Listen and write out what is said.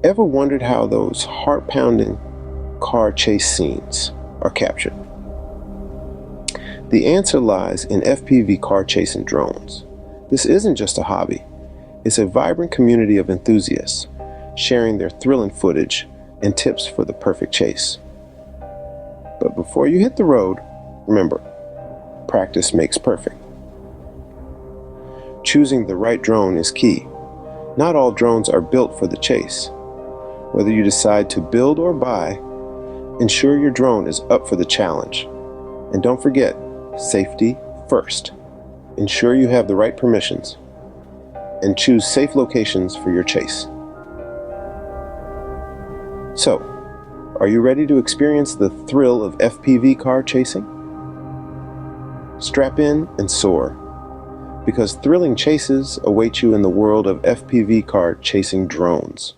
Ever wondered how those heart-pounding car chase scenes are captured? The answer lies in FPV car chasing drones. This isn't just a hobby. It's a vibrant community of enthusiasts sharing their thrilling footage and tips for the perfect chase. But before you hit the road, remember, practice makes perfect. Choosing the right drone is key. Not all drones are built for the chase. Whether you decide to build or buy, ensure your drone is up for the challenge. And don't forget, safety first. Ensure you have the right permissions and choose safe locations for your chase. So, are you ready to experience the thrill of FPV car chasing? Strap in and soar, because thrilling chases await you in the world of FPV car chasing drones.